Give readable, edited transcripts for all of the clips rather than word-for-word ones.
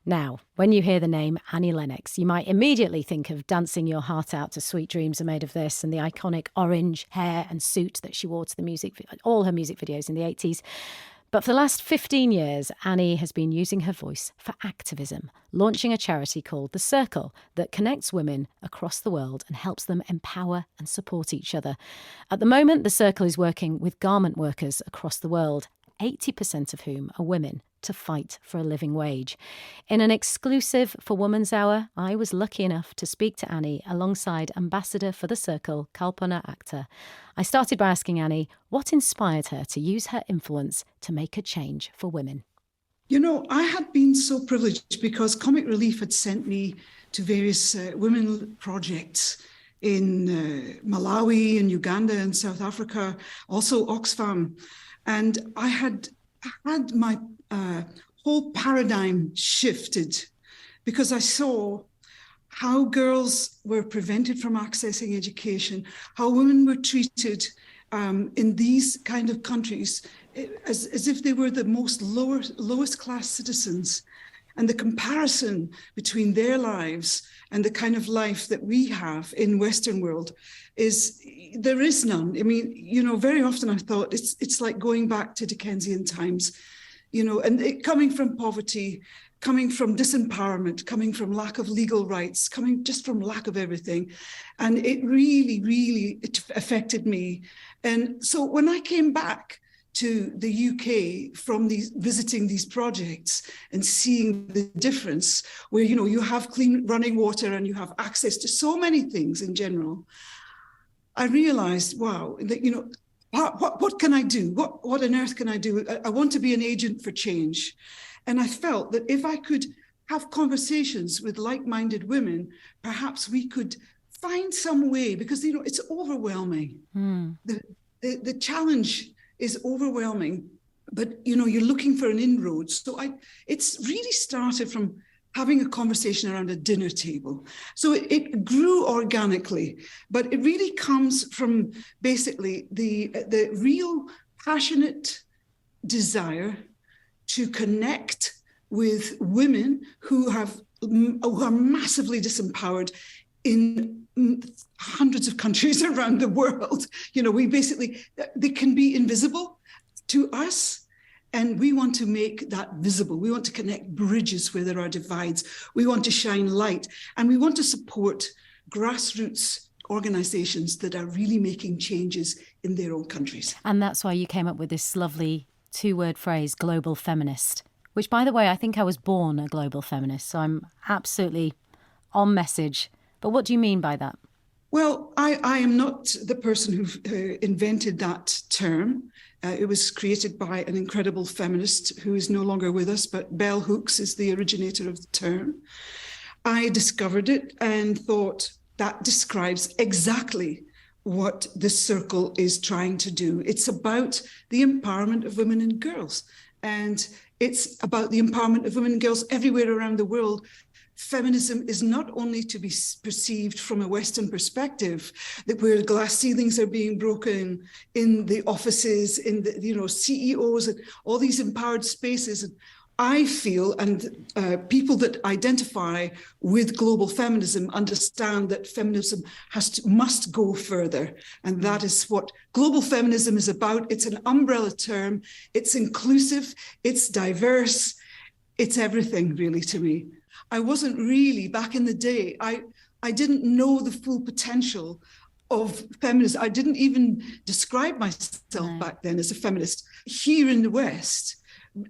Now, when you hear the name Annie Lennox, you might immediately think of dancing your heart out to Sweet Dreams Are Made of This and the iconic orange hair and suit that she wore to all her music videos in the 80s. But for the last 15 years, Annie has been using her voice for activism, launching a charity called The Circle that connects women across the world and helps them empower and support each other. At the moment, The Circle is working with garment workers across the world, 80% of whom are women, to fight for a living wage. In an exclusive for Woman's Hour, I was lucky enough to speak to Annie alongside Ambassador for the Circle, Kalpona Akter. I started by asking Annie what inspired her to use her influence to make a change for women. You know, I had been so privileged because Comic Relief had sent me to various women projects in Malawi and Uganda and South Africa, also Oxfam. And I had my whole paradigm shifted because I saw how girls were prevented from accessing education, how women were treated in these kind of countries as if they were the most lowest class citizens. And the comparison between their lives and the kind of life that we have in Western world there is none. I mean, you know, very often I thought it's like going back to Dickensian times, you know, and coming from poverty, coming from disempowerment, coming from lack of legal rights, coming just from lack of everything. And it really affected me. And so when I came back to the UK from visiting these projects and seeing the difference where, you know, you have clean running water and you have access to so many things in general, I realized, wow, that, you know, what can I do? What on earth can I do? I want to be an agent for change. And I felt that if I could have conversations with like-minded women, perhaps we could find some way, because, you know, it's overwhelming. The challenge is overwhelming, but, you know, you're looking for an inroad. So it's really started from having a conversation around a dinner table. So it grew organically, but it really comes from basically the real passionate desire to connect with women who are massively disempowered in hundreds of countries around the world. You know, they can be invisible to us, and we want to make that visible. We want to connect bridges where there are divides. We want to shine light, and we want to support grassroots organizations that are really making changes in their own countries. And that's why you came up with this lovely two-word phrase, global feminist, which, by the way, I think I was born a global feminist, so I'm absolutely on message. But what do you mean by that? Well, I am not the person who invented that term. It was created by an incredible feminist who is no longer with us, but Bell Hooks is the originator of the term. I discovered it and thought that describes exactly what the Circle is trying to do. It's about the empowerment of women and girls. And it's about the empowerment of women and girls everywhere around the world. Feminism is not only to be perceived from a Western perspective, that where glass ceilings are being broken in the offices, in the, you know, CEOs and all these empowered spaces. And I feel, and people that identify with global feminism understand that feminism must go further. And that is what global feminism is about. It's an umbrella term. It's inclusive. It's diverse. It's everything, really, to me. I wasn't really, back in the day, I didn't know the full potential of feminism. I didn't even describe myself back then as a feminist. Here in the West,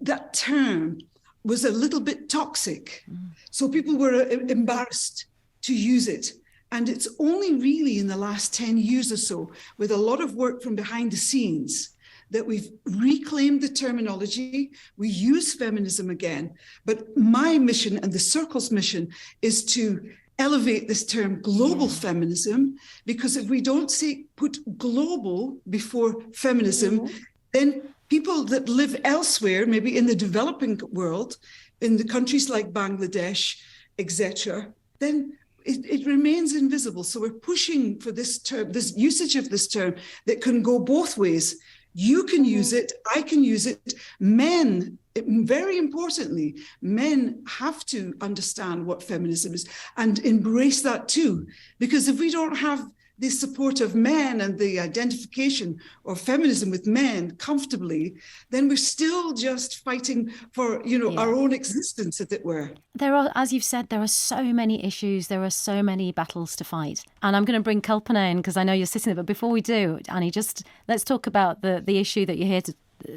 that term was a little bit toxic. So people were embarrassed to use it. And it's only really in the last 10 years or so, with a lot of work from behind the scenes, that we've reclaimed the terminology, we use feminism again. But my mission and the Circle's mission is to elevate this term global feminism, because if we don't put global before feminism, then people that live elsewhere, maybe in the developing world, in the countries like Bangladesh, etc., then it remains invisible. So we're pushing for this term, this usage of this term that can go both ways. You can use it, I can use it, men very importantly, men have to understand what feminism is and embrace that too. Because if we don't have the support of men and the identification of feminism with men comfortably, then we're still just fighting for, our own existence, as it were. There are, as you've said, there are so many issues. There are so many battles to fight. And I'm going to bring Kalpona in because I know you're sitting there. But before we do, Annie, just let's talk about the issue that you're here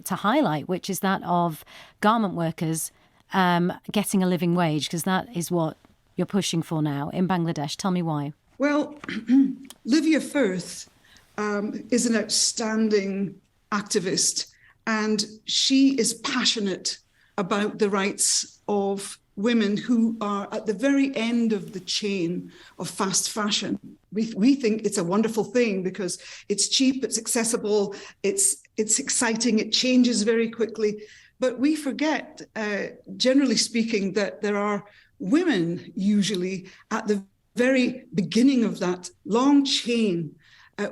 to highlight, which is that of garment workers getting a living wage, because that is what you're pushing for now in Bangladesh. Tell me why. Well, Livia Firth is an outstanding activist, and she is passionate about the rights of women who are at the very end of the chain of fast fashion. We think it's a wonderful thing because it's cheap, it's accessible, it's exciting, it changes very quickly. But we forget, generally speaking, that there are women usually at the very beginning of that long chain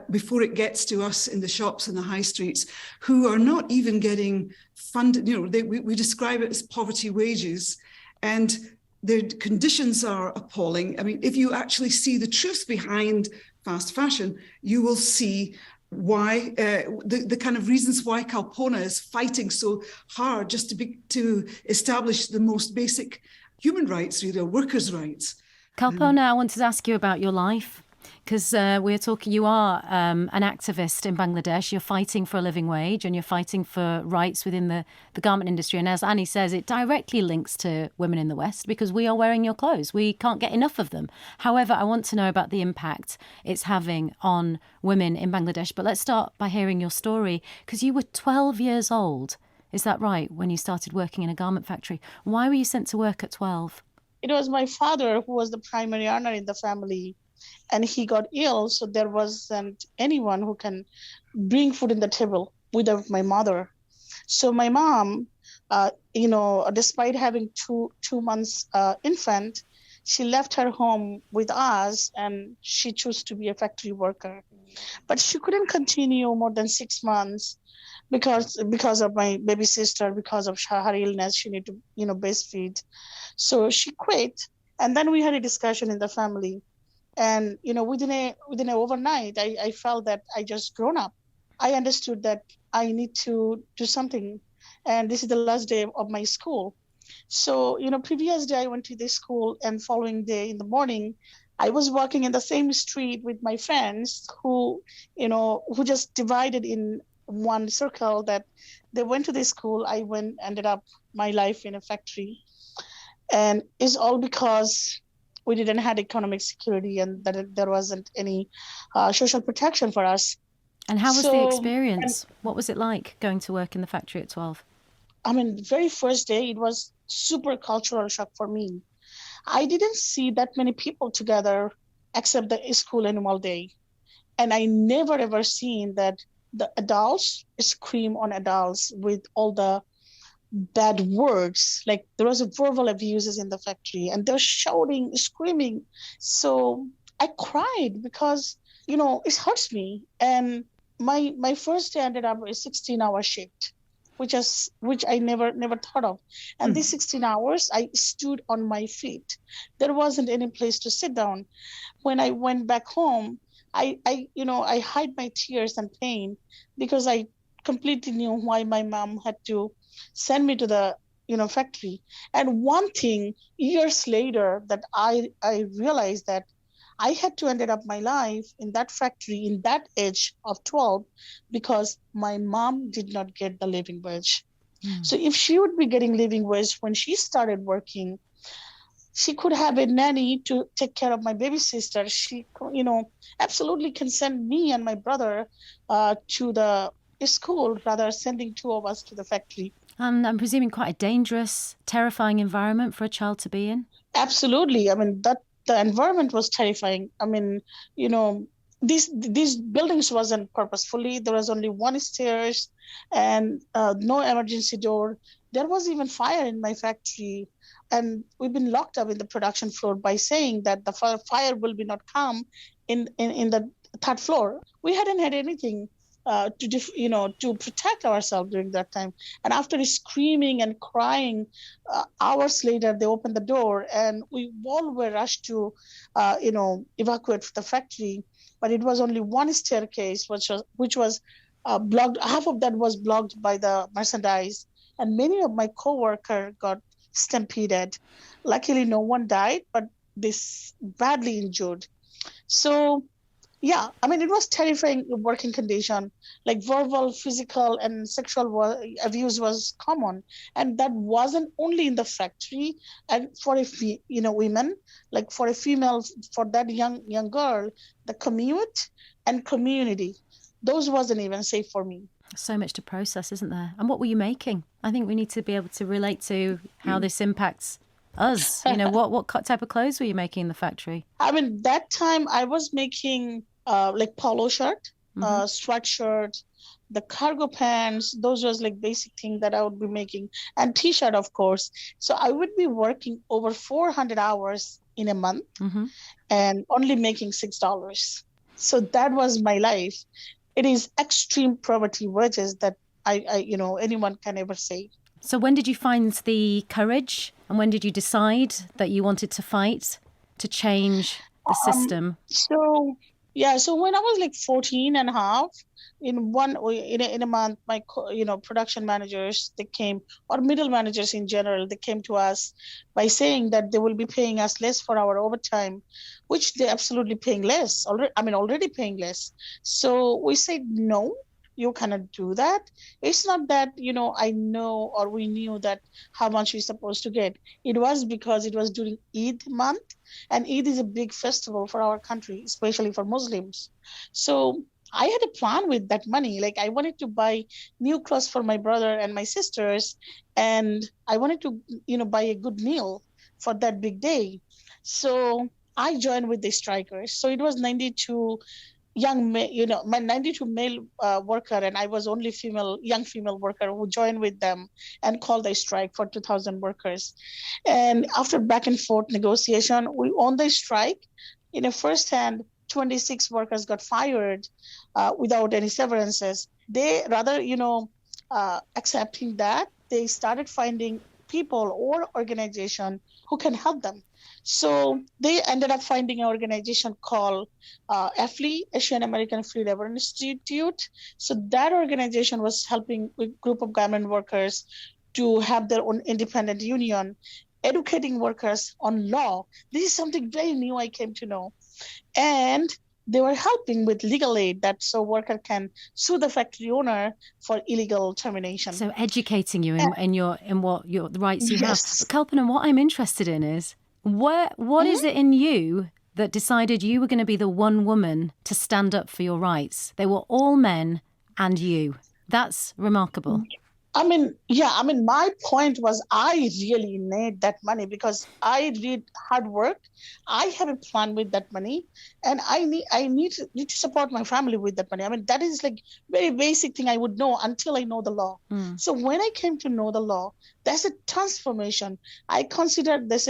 before it gets to us in the shops and the high streets, who are not even getting funded. We describe it as poverty wages, and their conditions are appalling. I mean, if you actually see the truth behind fast fashion, you will see why the kind of reasons why Kalpona is fighting so hard just to establish the most basic human rights, really, workers' rights. Kalpona, I wanted to ask you about your life, because we're talking, you are an activist in Bangladesh. You're fighting for a living wage and you're fighting for rights within the garment industry. And as Annie says, it directly links to women in the West because we are wearing your clothes. We can't get enough of them. However, I want to know about the impact it's having on women in Bangladesh. But let's start by hearing your story, because you were 12 years old. Is that right, when you started working in a garment factory? Why were you sent to work at 12? It was my father who was the primary earner in the family, and he got ill. So there wasn't anyone who can bring food in the table without my mother. So my mom, despite having two months infant, she left her home with us and she chose to be a factory worker. But she couldn't continue more than 6 months because of my baby sister, because of her illness. She needed to, breastfeed. So she quit. And then we had a discussion in the family. And, within a overnight, I felt that I just grown up. I understood that I need to do something. And this is the last day of my school. So, previous day I went to the school, and following day in the morning, I was walking in the same street with my friends who just divided in one circle, that they went to the school. I ended up my life in a factory. And it's all because we didn't have economic security and that there wasn't any social protection for us. And how was the experience? What was it like going to work in the factory at 12? I mean, the very first day, it was super cultural shock for me. I didn't see that many people together except the school annual day. And I never ever seen that the adults scream on adults with all the bad words. Like there was verbal abuses in the factory and they're shouting, screaming. So I cried because, it hurts me. And my first day ended up with a 16-hour shift, which I never thought of. And these 16 hours, I stood on my feet. There wasn't any place to sit down. When I went back home, I hide my tears and pain because I completely knew why my mom had to send me to the factory. And one thing years later that I realized that I had to ended up my life in that factory in that age of 12 because my mom did not get the living wage. So if she would be getting living wage when she started working, she could have a nanny to take care of my baby sister. She, absolutely can send me and my brother to the school rather sending two of us to the factory. And I'm presuming quite a dangerous, terrifying environment for a child to be in? Absolutely. I mean, the environment was terrifying. I mean, these buildings wasn't purposefully. There was only one stairs and no emergency door. There was even fire in my factory. And we've been locked up in the production floor by saying that the fire will be not come in the third floor. We hadn't had anything to protect ourselves during that time. And after screaming and crying, hours later, they opened the door and we all were rushed to, evacuate the factory. But it was only one staircase, which was blocked. Half of that was blocked by the merchandise, and many of my coworkers got stampeded. Luckily, no one died, but this badly injured. So yeah, I mean, it was terrifying working condition. Like verbal, physical, and sexual abuse was common, and that wasn't only in the factory. And for women, like for a female, for that young girl, the commute and community, those wasn't even safe for me. So much to process, isn't there? And what were you making? I think we need to be able to relate to how this impacts us. What type of clothes were you making in the factory? I mean, that time I was making like polo shirt, sweatshirt, the cargo pants. Those was like basic thing that I would be making, and t-shirt, of course. So I would be working over 400 hours in a month and only making $6. So that was my life. It is extreme poverty wages that I anyone can ever say. So when did you find the courage, and when did you decide that you wanted to fight to change the system? So when I was like 14 and a half, in a month, my production managers, they came, or middle managers in general, they came to us by saying that they will be paying us less for our overtime, which they're absolutely paying less already paying less. So we said, no, you cannot do that. It's not that I know, or we knew that how much we're supposed to get. It was because it was during Eid month, and Eid is a big festival for our country, especially for Muslims. So I had a plan with that money. Like, I wanted to buy new clothes for my brother and my sisters, and I wanted to buy a good meal for that big day. So I joined with the strikers. So it was 92 my 92 male worker, and I was only young female worker who joined with them and called a strike for 2,000 workers. And after back and forth negotiation, we won the strike. In a first hand, 26 workers got fired without any severances. They rather, accepting that, they started finding people or organization who can help them. So they ended up finding an organization called AFLI, Asian American Free Labor Institute. So that organization was helping a group of garment workers to have their own independent union, educating workers on law. This is something very new I came to know. And they were helping with legal aid, that so worker can sue the factory owner for illegal termination. So educating you in what the rights you have. Yes. But Kalpona, what I'm interested in is what is it in you that decided you were going to be the one woman to stand up for your rights? They were all men and you. That's remarkable. My point was I really need that money because I did hard work. I have a plan with that money, and I need to support my family with that money. I mean, that is like very basic thing I would know until I know the law. So when I came to know the law, that's a transformation. I consider this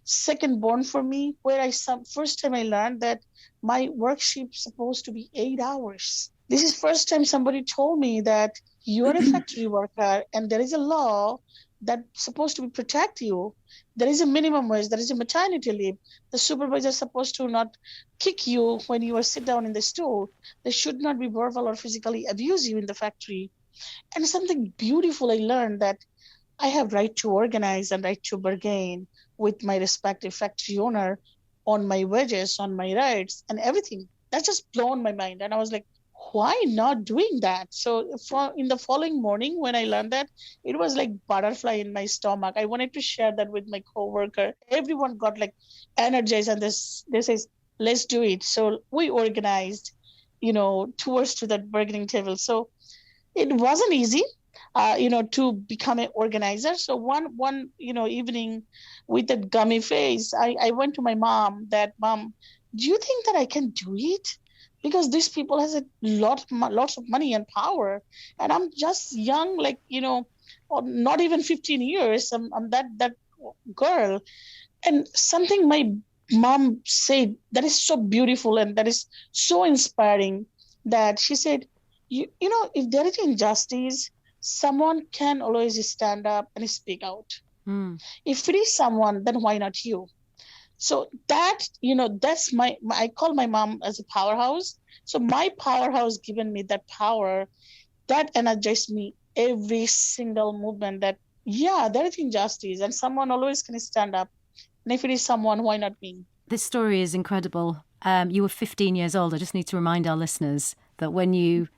second born for me, where first time I learned that my work shift supposed to be 8 hours. This is first time somebody told me that you're a factory worker and there is a law that's supposed to protect you. There is a minimum wage, there is a maternity leave. The supervisor is supposed to not kick you when you are sit down in the stool. They should not be verbal or physically abuse you in the factory. And something beautiful I learned, that I have right to organize and right to bargain with my respective factory owner on my wages, on my rights and everything. That just blown my mind. And I was like, why not doing that? So in the following morning, when I learned that, it was like butterfly in my stomach. I wanted to share that with my coworker. Everyone got like energized, and they says, let's do it. So we organized, towards to that bargaining table. So it wasn't easy, to become an organizer. So one evening, with that gummy face, I went to my mom. Mom, do you think that I can do it? Because these people has lots of money and power, and I'm just young, or not even 15 years. I'm that girl, and something my mom said that is so beautiful and that is so inspiring. That she said, you know, if there is injustice, someone can always stand up and speak out. If it is someone, then why not you? So that, you know, that's I call my mom as a powerhouse. So my powerhouse given me that power that energized me every single movement that, yeah, there is injustice and someone always can stand up. And if it is someone, why not me? This story is incredible. You were 15 years old. I just need to remind our listeners that when you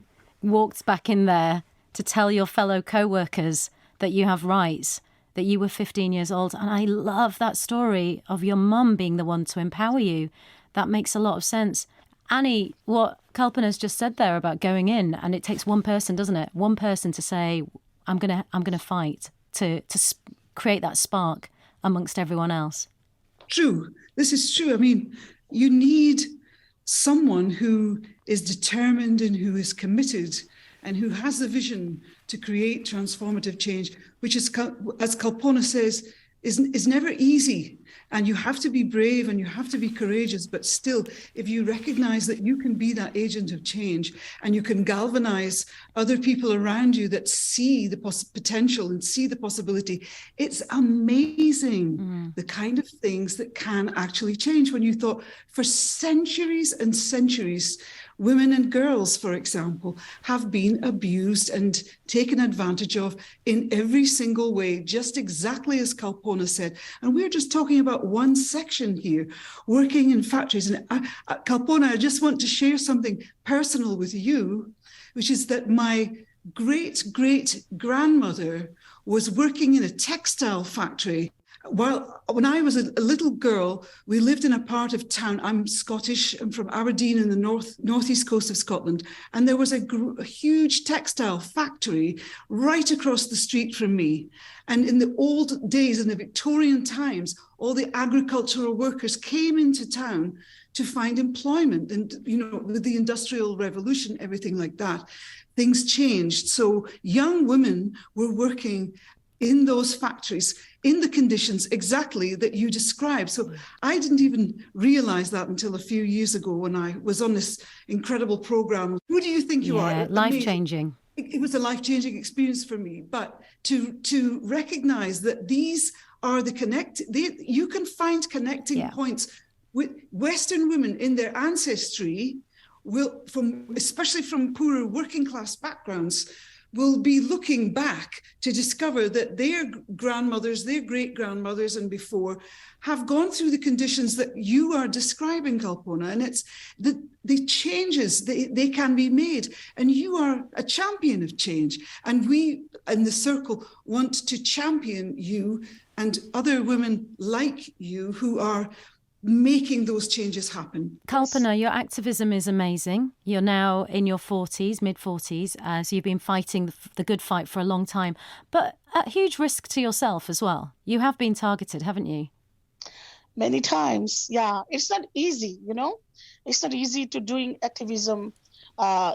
walked back in there to tell your fellow co-workers that you have rights, that you were 15 years old. And I love that story of your mum being the one to empower you. That makes a lot of sense. Annie, what Kalpona's just said there about going in, and it takes one person, doesn't it? One person to say, I'm gonna fight, to create that spark amongst everyone else. True. This is true. I mean, you need someone who is determined and who is committed and who has the vision to create transformative change, which is, as Kalpona says, is never easy. And you have to be brave and you have to be courageous. But still, if you recognize that you can be that agent of change and you can galvanize other people around you that see the potential and see the possibility, it's amazing the kind of things that can actually change. When you thought for centuries and centuries, women and girls, for example, have been abused and taken advantage of in every single way, just exactly as Kalpona said. And we're just talking about one section here, working in factories. And Kalpona, I just want to share something personal with you, which is that my great-great-grandmother was working in a textile factory. When I was a little girl, we lived in a part of town. I'm Scottish. I'm from Aberdeen in the northeast coast of Scotland. And there was a huge textile factory right across the street from me. And in the old days, in the Victorian times, all the agricultural workers came into town to find employment. And, you know, with the Industrial Revolution, everything like that, things changed. So young women were working in those factories, in the conditions exactly that you described. So I didn't even realize that until a few years ago when I was on this incredible program. Who do you think you are? Life-changing. It was a life-changing experience for me. But to recognize that these are you can find connecting points with Western women in their ancestry, especially from poorer working class backgrounds, will be looking back to discover that their grandmothers, their great-grandmothers and before have gone through the conditions that you are describing, Kalpona. And it's the changes, they can be made. And you are a champion of change. And we in the circle want to champion you and other women like you who are making those changes happen. Kalpona, your activism is amazing. You're now in your 40s, mid-40s, as you've been fighting the good fight for a long time, but at huge risk to yourself as well. You have been targeted, haven't you? Many times, yeah. It's not easy, you know? It's not easy to doing activism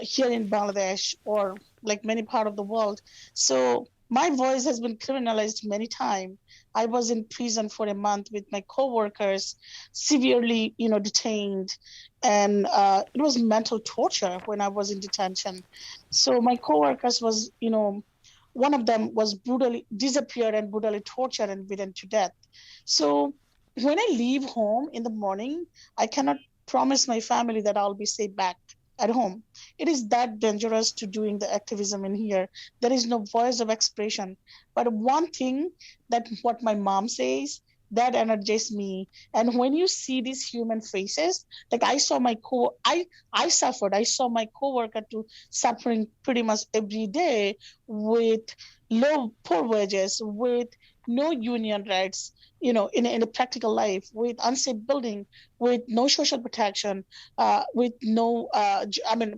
here in Bangladesh or like many part of the world. So my voice has been criminalized many times. I was in prison for a month with my co-workers, severely, you know, detained. And it was mental torture when I was in detention. So my co-workers was, you know, one of them was brutally disappeared and brutally tortured and beaten to death. So when I leave home in the morning, I cannot promise my family that I'll be safe back at home. It is that dangerous to doing the activism in here. There is no voice of expression. But one thing that what my mom says, that energizes me. And when you see these human faces, like I saw I suffered. I saw my coworker suffering pretty much every day with poor wages, with no union rights, you know, in a practical life, with unsafe building, with no social protection, with no,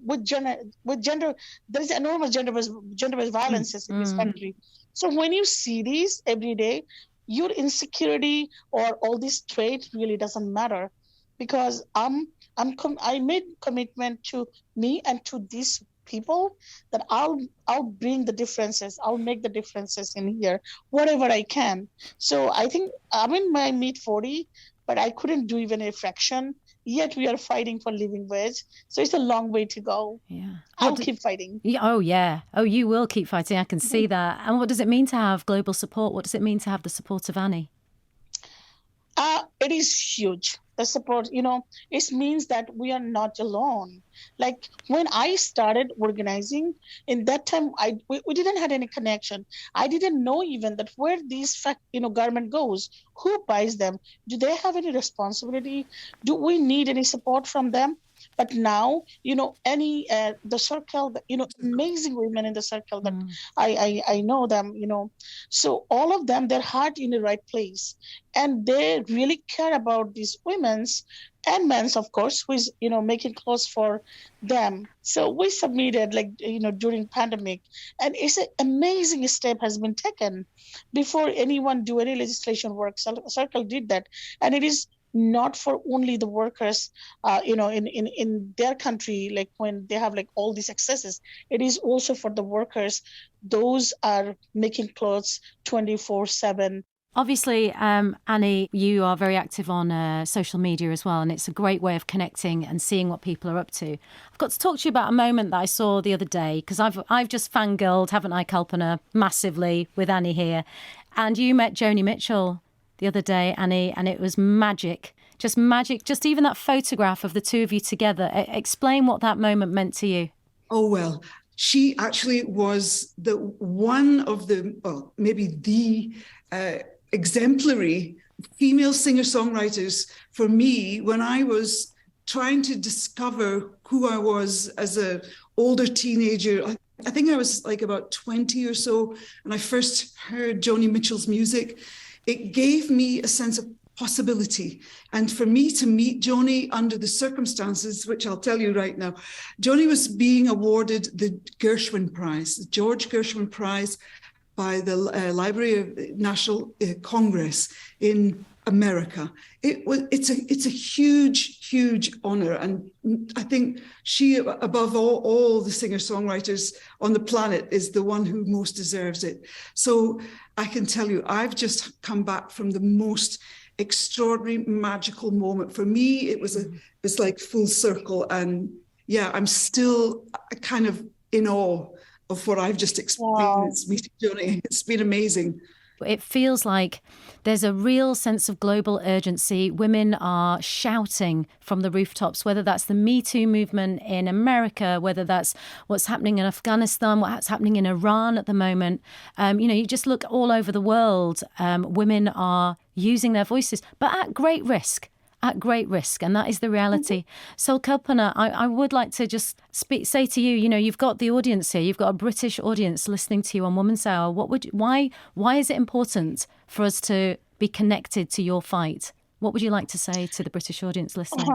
with gender, there is enormous gender-based violences in this country. So when you see these every day, your insecurity or all this trait really doesn't matter, because I made commitment to me and to these people that I'll bring the differences. I'll make the differences in here, whatever I can. So I think I'm in my mid-40, but I couldn't do even a fraction yet we are fighting for living wage. So it's a long way to go. Yeah. I'll keep fighting. Oh, yeah. Oh, you will keep fighting. I can see that. And what does it mean to have global support? What does it mean to have the support of Annie? It is huge. The support, it means that we are not alone. Like when I started organizing, in that time, we didn't have any connection. I didn't know even that where these garment goes, who buys them, do they have any responsibility? Do we need any support from them? But now, the circle, amazing women in the circle that I know them, so all of them, their heart in the right place, and they really care about these women's and men's, of course, who is making clothes for them. So we submitted during pandemic, and it's an amazing step has been taken before anyone do any legislation work. Circle did that, and it is not for only the workers, in their country, like when they have all these accesses. It is also for the workers. Those are making clothes 24/7. Obviously, Annie, you are very active on social media as well, and it's a great way of connecting and seeing what people are up to. I've got to talk to you about a moment that I saw the other day, because I've just fangirled, haven't I, Kalpona, massively with Annie here. And you met Joni Mitchell the other day, Annie, and it was magic. Just magic. Just even that photograph of the two of you together. Explain what that moment meant to you. Oh, well, she actually was maybe the exemplary female singer-songwriters for me when I was trying to discover who I was as an older teenager. I think I was about 20 or so, and I first heard Joni Mitchell's music. It gave me a sense of possibility. And for me to meet Joni under the circumstances, which I'll tell you right now, Joni was being awarded the Gershwin Prize, the George Gershwin Prize, by the Library of National Congress in America. It's a huge honor, and I think she, above all the singer-songwriters on the planet, is the one who most deserves it. So I can tell you, I've just come back from the most extraordinary, magical moment. For me, it's like full circle, and yeah, I'm still kind of in awe of what I've just experienced meeting Joni. It's been amazing. It feels like there's a real sense of global urgency. Women are shouting from the rooftops, whether that's the Me Too movement in America, whether that's what's happening in Afghanistan, what's happening in Iran at the moment. You just look all over the world. Women are using their voices, but at great risk. And that is the reality. So, Kalpona, I would like to just say to you, you've got the audience here, you've got a British audience listening to you on Woman's Hour. Why is it important for us to be connected to your fight? What would you like to say to the British audience listening?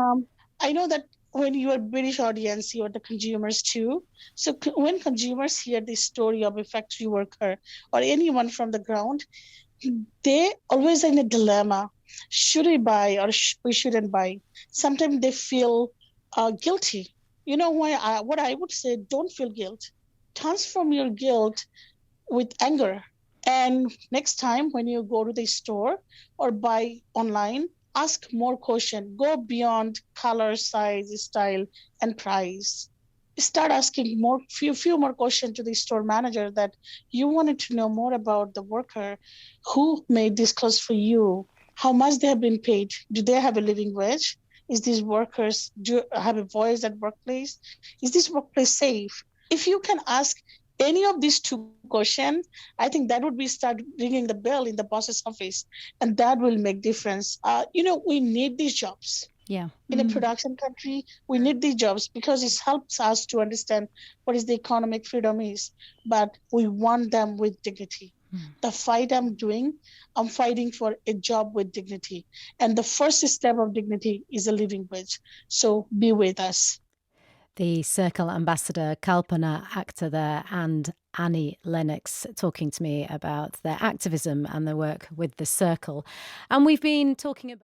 I know that when you are British audience, you are the consumers too. So when consumers hear the story of a factory worker or anyone from the ground, they always are in a dilemma. Should we buy or we shouldn't buy? Sometimes they feel guilty. What I would say, don't feel guilt. Transform your guilt with anger. And next time when you go to the store or buy online, ask more questions. Go beyond color, size, style, and price. Start asking few more questions to the store manager that you wanted to know more about the worker who made this clothes for you, how much they have been paid, do they have a living wage, is these workers do have a voice at workplace, is this workplace safe? If you can ask any of these two questions, I think that would be start ringing the bell in the boss's office, and that will make difference. We need these jobs. Yeah. In a production country, we need these jobs because it helps us to understand what is the economic freedom is. But we want them with dignity. The fight I'm doing, I'm fighting for a job with dignity. And the first step of dignity is a living wage. So be with us. The Circle ambassador, Kalpona, Akter there, and Annie Lennox talking to me about their activism and their work with the Circle. And we've been talking about